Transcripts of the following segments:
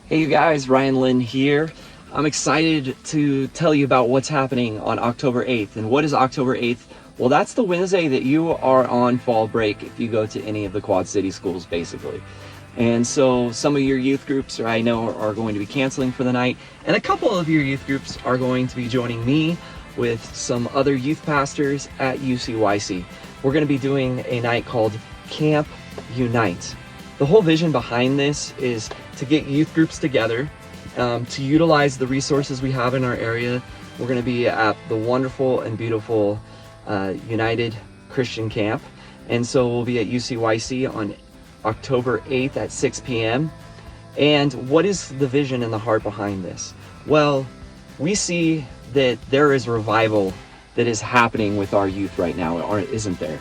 Hey you guys, Ryan Lynn here. I'm excited to tell you about what's happening on October 8th. And what is October 8th? Well, that's the Wednesday that you are on fall break if you go to any of the Quad City schools, basically. And so some of your youth groups, I know, are going to be canceling for the night. And a couple of your youth groups are going to be joining me with some other youth pastors at UCYC. We're going to be doing a night called Camp Unite. The whole vision behind this is to get youth groups together, to utilize the resources we have in our area. We're going to be at the wonderful and beautiful United Christian Camp. And so we'll be at UCYC on October 8th at 6 p.m. And what is the vision and the heart behind this? Well, we see that there is revival that is happening with our youth right now, or isn't there?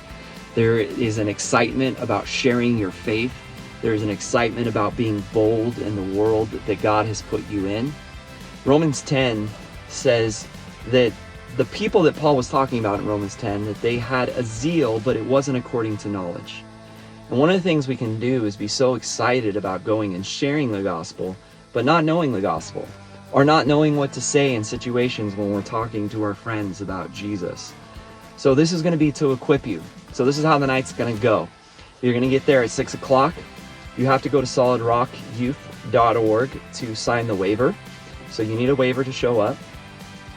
There is an excitement about sharing your faith. There's an excitement about being bold in the world that God has put you in. Romans 10 says that the people that Paul was talking about in Romans 10, that they had a zeal, but it wasn't according to knowledge. And one of the things we can do is be so excited about going and sharing the gospel, but not knowing the gospel, or not knowing what to say in situations when we're talking to our friends about Jesus. So this is going to be to equip you. So this is how the night's going to go. You're going to get there at 6 o'clock. You have to go to solidrockyouth.org to sign the waiver. So you need a waiver to show up.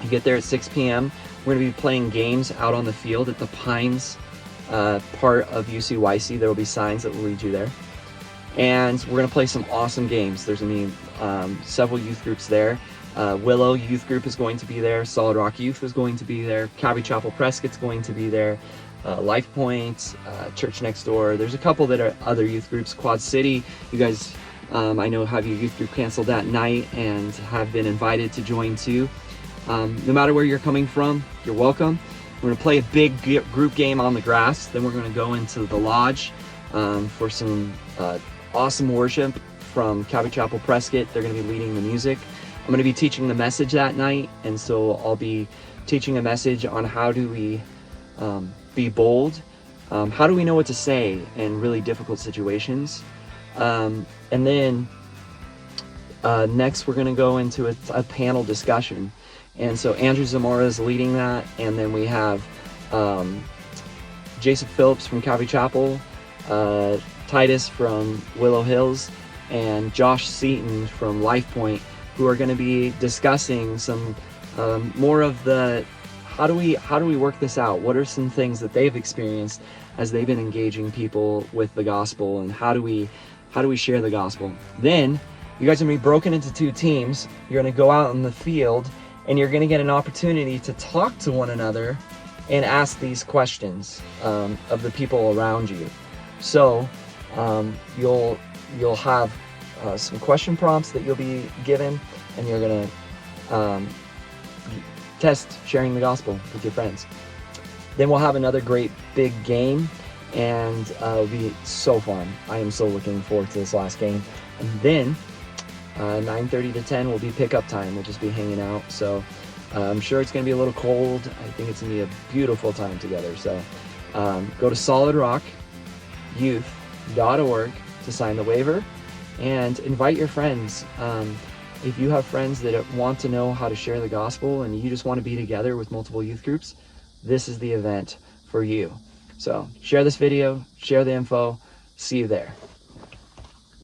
You get there at 6 p.m. We're going to be playing games out on the field at the Pines part of UCYC. There will be signs that will lead you there. And we're going to play some awesome games. There's going to be several youth groups there. Willow Youth Group is going to be there. Solid Rock Youth is going to be there. Calvary Chapel Prescott's going to be there. Life Point, Church Next Door. There's a couple that are other youth groups. Quad City, you guys, I know, have your youth group canceled that night and have been invited to join too. No matter where you're coming from, you're welcome. We're going to play a big group game on the grass. Then we're going to go into the lodge for some awesome worship from Calvary Chapel Prescott. They're going to be leading the music. I'm going to be teaching the message that night, and so I'll be teaching a message on how do we be bold, how do we know what to say in really difficult situations, and then next we're going to go into a panel discussion. And so Andrew Zamora is leading that, and then we have Jason Phillips from Calvary Chapel, Titus from Willow Hills, and Josh Seaton from Life Point, who are going to be discussing some more of the how do we work this out? What are some things that they've experienced as they've been engaging people with the gospel, and how do we share the gospel? Then you guys are going to be broken into two teams. You're going to go out in the field, and you're going to get an opportunity to talk to one another and ask these questions of the people around you. So you'll have some question prompts that you'll be given, and you're going to test sharing the gospel with your friends. Then we'll have another great big game, and it'll be so fun. I am so looking forward to this last game. And then 9:30 to 10 will be pickup time. We'll just be hanging out. So I'm sure it's going to be a little cold. I think it's going to be a beautiful time together. So go to solidrockyouth.org to sign the waiver, and invite your friends. If you have friends that want to know how to share the gospel and you just want to be together with multiple youth groups, this is the event for you. So share this video, share the info. See you there.